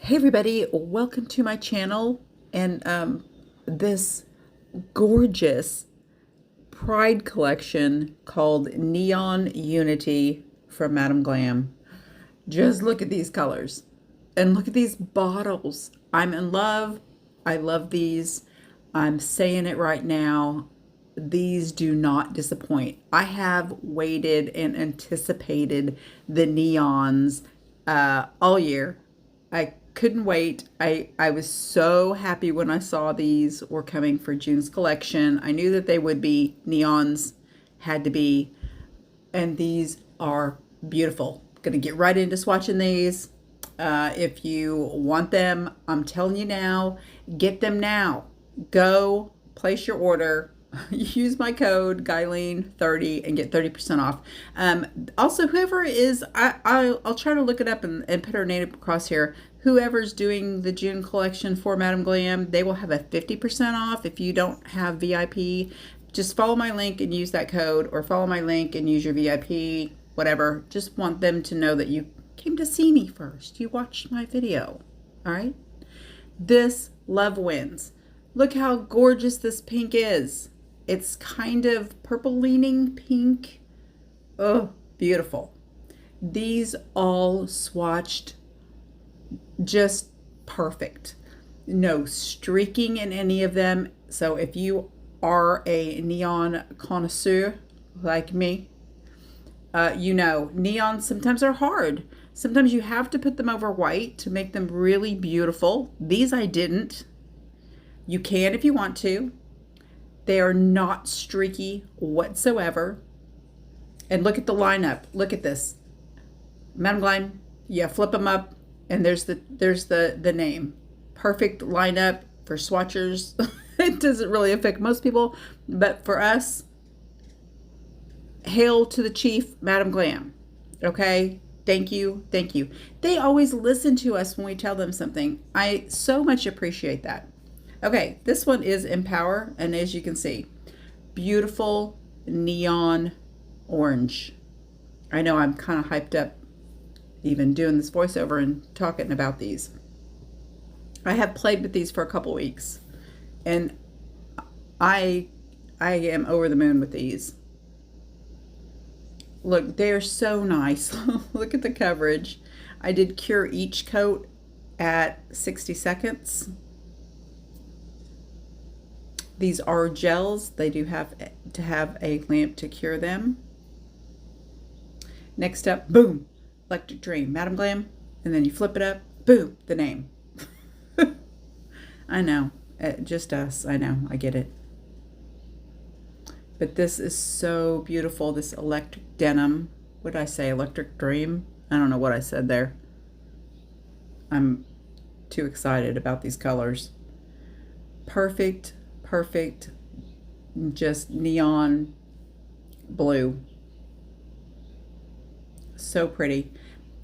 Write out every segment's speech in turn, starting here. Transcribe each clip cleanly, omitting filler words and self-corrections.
Hey everybody, welcome to my channel and this gorgeous Pride collection called Neon Unity from Madame Glam. Just look at these colors and look at these bottles. I'm in love. I love these. I'm saying it right now. These do not disappoint. I have waited and anticipated the neons all year. I couldn't wait. I was so happy when I saw these were coming for June's collection. I knew that they would be. Neons had to be. And these are beautiful. Gonna get right into swatching these. If you want them, I'm telling you now, get them now. Go place your order. Use my code Guyleen30 and get 30% off. Also, whoever is, I'll try to look it up and put her name across here. Whoever's doing the June collection for Madame Glam, they will have a 50% off. If you don't have VIP, just follow my link and use that code, or follow my link and use your VIP, whatever. Just want them to know that you came to see me first. You watched my video. All right. This love wins. Look how gorgeous this pink is. It's kind of purple leaning pink. Oh, beautiful. These all swatched just perfect. No streaking in any of them. So if you are a neon connoisseur like me, you know, neons sometimes are hard. Sometimes you have to put them over white to make them really beautiful. These I didn't. You can if you want to. They are not streaky whatsoever. And look at the lineup. Look at this. Madame Glam, you flip them up and there's the name. Perfect lineup for swatchers. It doesn't really affect most people, but for us, hail to the chief, Madame Glam. Okay? Thank you. Thank you. They always listen to us when we tell them something. I so much appreciate that. Okay, this one is Empower, and as you can see, beautiful neon orange. I know I'm kind of hyped up even doing this voiceover and talking about these. I have played with these for a couple weeks, and I am over the moon with these. Look, they're so nice. Look at the coverage. I did cure each coat at 60 seconds. These are gels. They do have to have a lamp to cure them. Next up, boom, Electric Dream, Madame Glam. And then you flip it up, boom, the name. I know, just us. I know, I get it. But this is so beautiful, this electric denim. What did I say, Electric Dream? I don't know what I said there. I'm too excited about these colors. Perfect. Perfect, just neon blue. So pretty.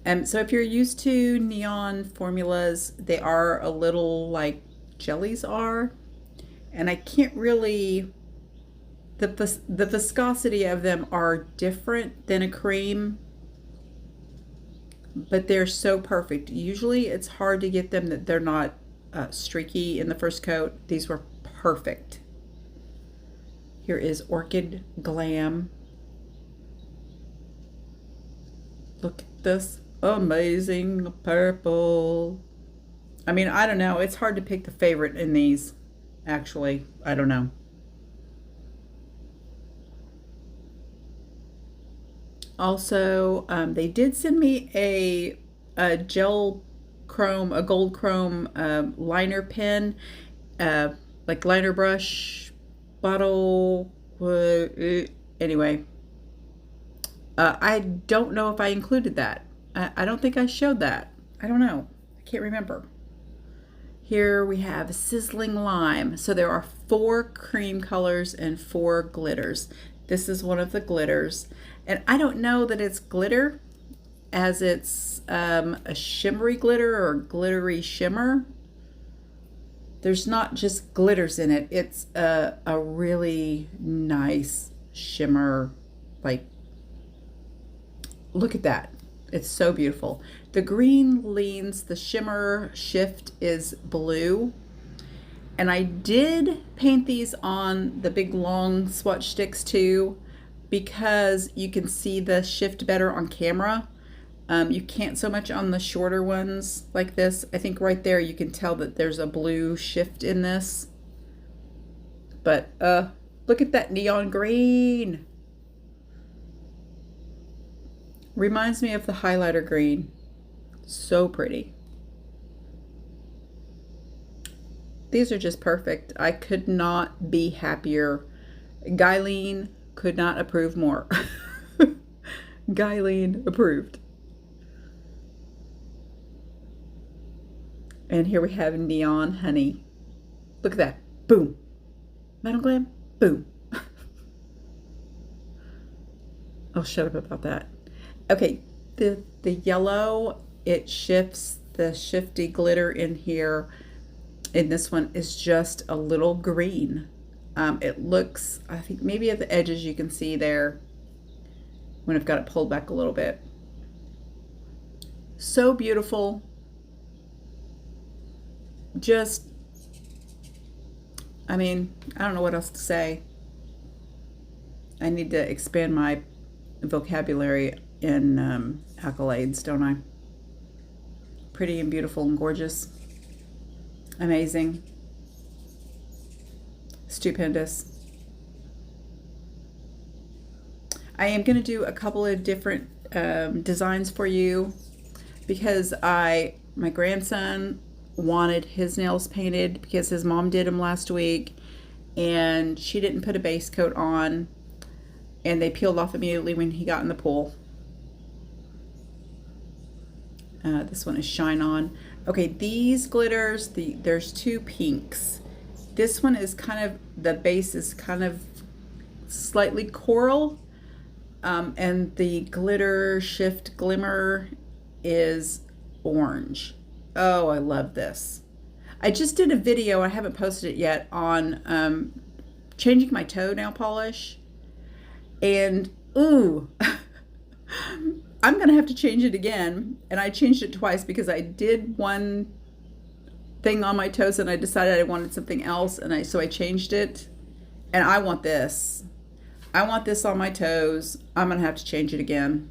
And so if you're used to neon formulas, they are a little like jellies are. And I can't really, the viscosity of them are different than a cream, but they're so perfect. Usually it's hard to get them that they're not streaky in the first coat. These were perfect. Here is Orchid Glam. Look at this amazing purple. I mean, I don't know. It's hard to pick the favorite in these, actually. I don't know. Also, they did send me a gel chrome, a gold chrome liner pen. Like liner brush bottle. Anyway, I don't know if I included that. I don't think I showed that. I don't know. I can't remember. Here we have Sizzling Lime. So there are 4 cream colors and 4 glitters. This is one of the glitters. And I don't know that it's glitter, as it's a shimmery glitter or glittery shimmer. There's not just glitters in it. It's a really nice shimmer. Like, look at that. It's so beautiful. The green leans, the shimmer shift is blue. And I did paint these on the big long swatch sticks too, because you can see the shift better on camera. You can't so much on the shorter ones like this. I think right there you can tell that there's a blue shift in this. But look at that neon green. Reminds me of the highlighter green. So pretty. These are just perfect. I could not be happier. Guyleen could not approve more. Guyleen approved. And here we have Neon Honey. Look at that. Boom. Metal Glam. Boom. I'll shut up about that. Okay, the yellow, it shifts. The shifty glitter in here, in this one, is just a little green. It looks, I think maybe at the edges you can see there when I've got it pulled back a little bit. So beautiful. Just, I mean, I don't know what else to say. I need to expand my vocabulary in accolades, don't I? Pretty and beautiful and gorgeous. Amazing. Stupendous. I am going to do a couple of different designs for you because my grandson wanted his nails painted because his mom did them last week and she didn't put a base coat on and they peeled off immediately when he got in the pool. This one is Shine On. Okay, these glitters, there's two pinks. This one is kind of, the base is kind of slightly coral, and the glitter shift glimmer is orange. Oh, I love this. I just did a video, I haven't posted it yet, on changing my toenail polish. And, ooh, I'm going to have to change it again. And I changed it twice because I did one thing on my toes and I decided I wanted something else. And so I changed it. And I want this. I want this on my toes. I'm going to have to change it again.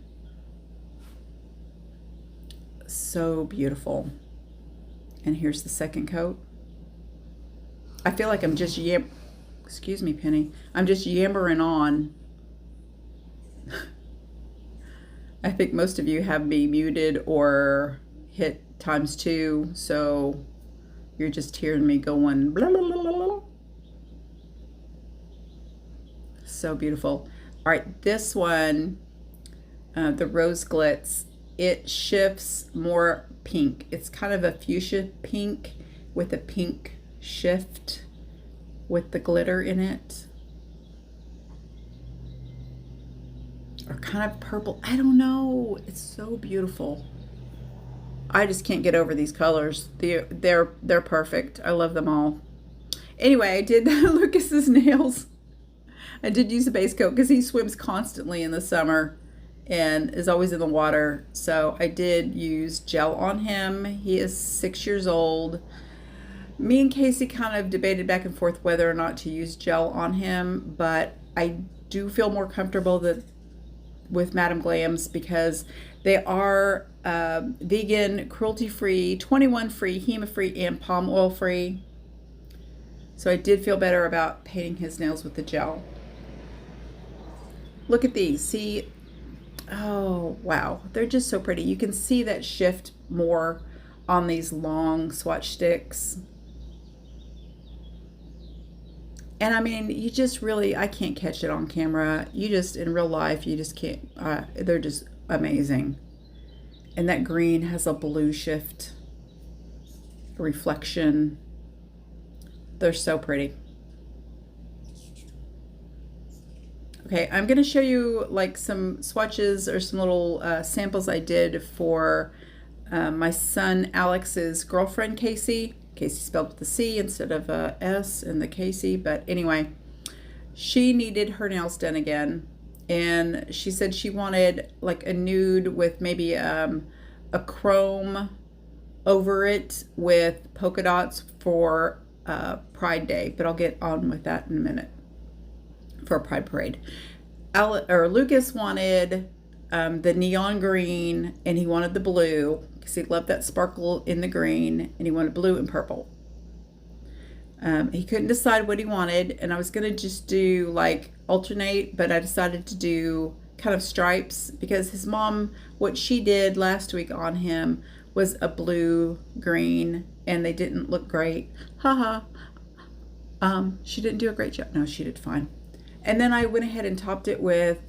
So beautiful. And here's the second coat. I feel like I'm just excuse me, Penny. I'm just yammering on. I think most of you have me muted or hit ×2, so you're just hearing me going blah, blah, blah, blah. So beautiful. All right, this one, the Rose Glitz, it shifts more pink. It's kind of a fuchsia pink with a pink shift with the glitter in it. Or kind of purple. I don't know. It's so beautiful. I just can't get over these colors. They're perfect. I love them all. Anyway, I did Lucas's nails. I did use a base coat because he swims constantly in the summer and is always in the water. So I did use gel on him. He is 6 years old. Me and Casey kind of debated back and forth whether or not to use gel on him, but I do feel more comfortable with Madame Glam's because they are vegan, cruelty-free, 21 free, HEMA-free, and palm oil-free. So I did feel better about painting his nails with the gel. Look at these. See? Oh, wow. They're just so pretty. You can see that shift more on these long swatch sticks. And I mean, you just really, I can't catch it on camera. You just, in real life, you just can't, they're just amazing. And that green has a blue shift, a reflection. They're so pretty. Okay, I'm gonna show you like some swatches or some little samples I did for my son Alex's girlfriend, Casey. Casey spelled with the C instead of a S in the Casey, but anyway, she needed her nails done again, and she said she wanted like a nude with maybe a chrome over it with polka dots for Pride Day, but I'll get on with that in a minute for a Pride Parade. Lucas wanted the neon green, and he wanted the blue because he loved that sparkle in the green, and he wanted blue and purple. He couldn't decide what he wanted, and I was going to just do like alternate, but I decided to do kind of stripes because his mom, what she did last week on him was a blue green, and they didn't look great. Haha. She didn't do a great job. No, she did fine. And then I went ahead and topped it with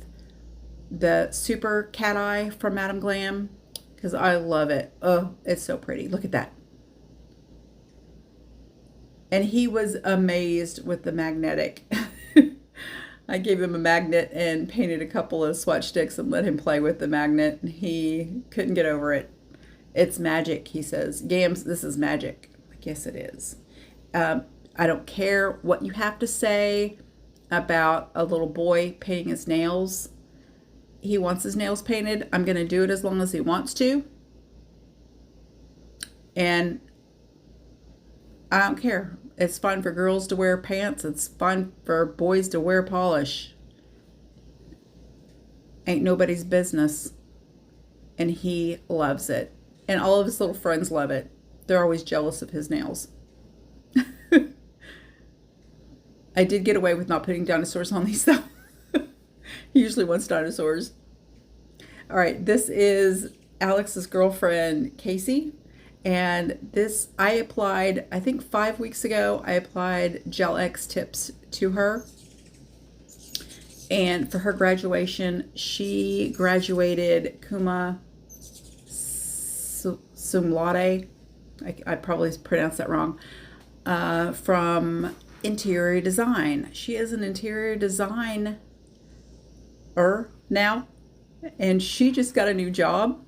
the Super Cat Eye from Madame Glam because I love it. Oh, it's so pretty. Look at that. And he was amazed with the magnetic. I gave him a magnet and painted a couple of swatch sticks and let him play with the magnet. He couldn't get over it. It's magic, he says. Gams, this is magic. Like, yes, it is. I don't care what you have to say about a little boy painting his nails. He wants his nails painted. I'm going to do it as long as he wants to. And I don't care. It's fine for girls to wear pants. It's fine for boys to wear polish. Ain't nobody's business. And he loves it. And all of his little friends love it. They're always jealous of his nails. I did get away with not putting dinosaurs on these though. He usually wants dinosaurs. All right, this is Alex's girlfriend, Casey. And this, I applied, I think 5 weeks ago, I applied Gel X tips to her. And for her graduation, she graduated cum laude. I probably pronounced that wrong. From interior design. She is an interior designer now. And she just got a new job.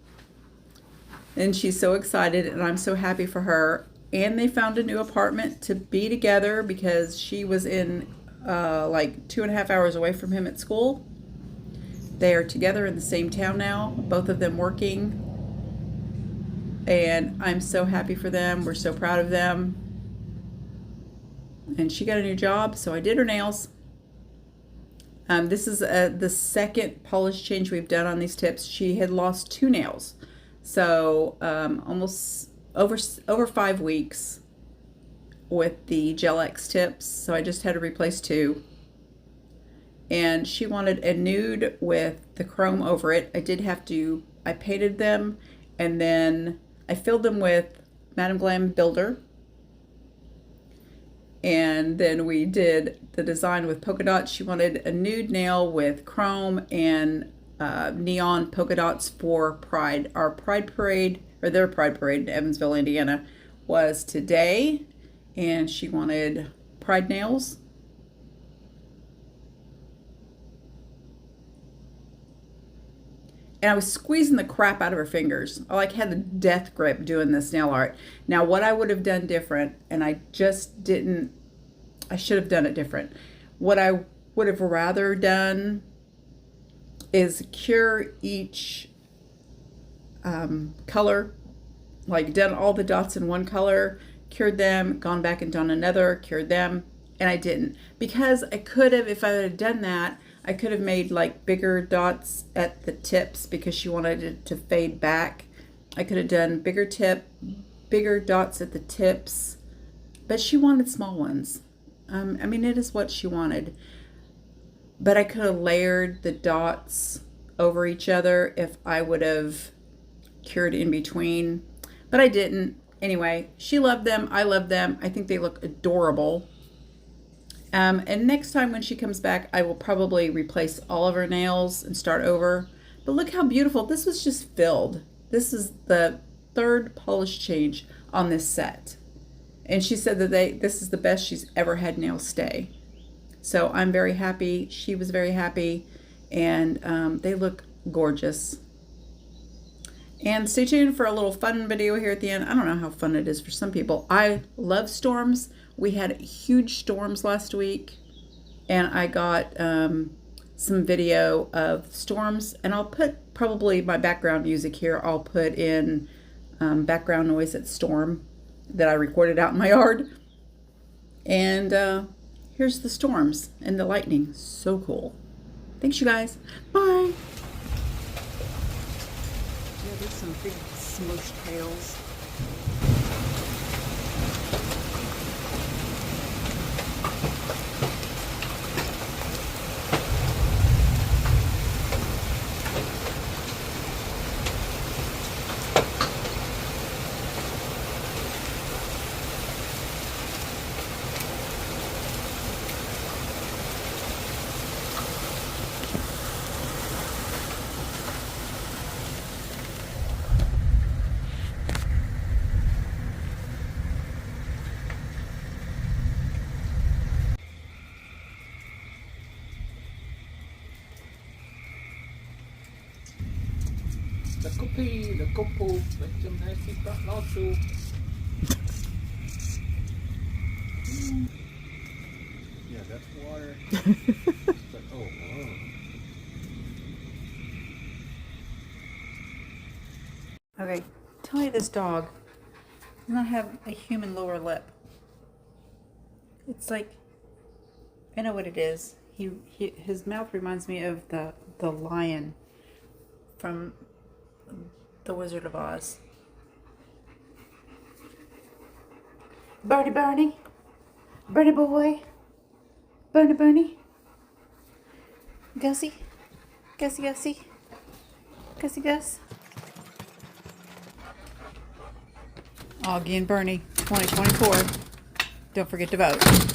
And she's so excited, and I'm so happy for her. And they found a new apartment to be together because she was in like 2.5 hours away from him at school. They are together in the same town now, both of them working. And I'm so happy for them. We're so proud of them. And she got a new job, so I did her nails. This is the second polish change we've done on these tips. She had lost 2 nails. So almost over 5 weeks with the Gel X tips. So I just had to replace 2. And she wanted a nude with the chrome over it. I painted them, and then I filled them with Madame Glam Builder. And then we did the design with polka dots. She wanted a nude nail with chrome and neon polka dots for Pride. Our Pride Parade, or their Pride Parade in Evansville, Indiana, was today, and she wanted Pride nails. And I was squeezing the crap out of her fingers. I like had the death grip doing this nail art. Now, what I would have done different, and I just didn't, I should have done it different. What I would have rather done is cure each color, like done all the dots in one color, cured them, gone back and done another, cured them, and I didn't. Because I could have, if I had done that, I could have made like bigger dots at the tips because she wanted it to fade back. I could have done bigger dots at the tips, but she wanted small ones. I mean, it is what she wanted. But I could have layered the dots over each other if I would have cured in between. But I didn't. Anyway, she loved them. I love them. I think they look adorable. And next time when she comes back, I will probably replace all of her nails and start over. But look how beautiful. This was just filled. This is the 3rd polish change on this set. And she said that this is the best she's ever had nails stay. So I'm very happy. She was very happy. And they look gorgeous. And stay tuned for a little fun video here at the end. I don't know how fun it is for some people. I love storms. We had huge storms last week. And I got some video of storms, and I'll put probably my background music here. I'll put in background noise at storm that I recorded out in my yard. And here's the storms and the lightning. So cool. Thanks, you guys. Bye. Yeah, there's some big smushed tails. The couple gymnastic not so. Yeah, that's water. It's like, oh, wow. Okay, tell me this dog does not have a human lower lip. It's like, I know what it is. His mouth reminds me of the lion from The Wizard of Oz. Bernie, Bernie, Bernie boy, Bernie, Bernie, Gussie, Gussie, Gussie, Gussie, Gus. Augie and Bernie, 2024. Don't forget to vote.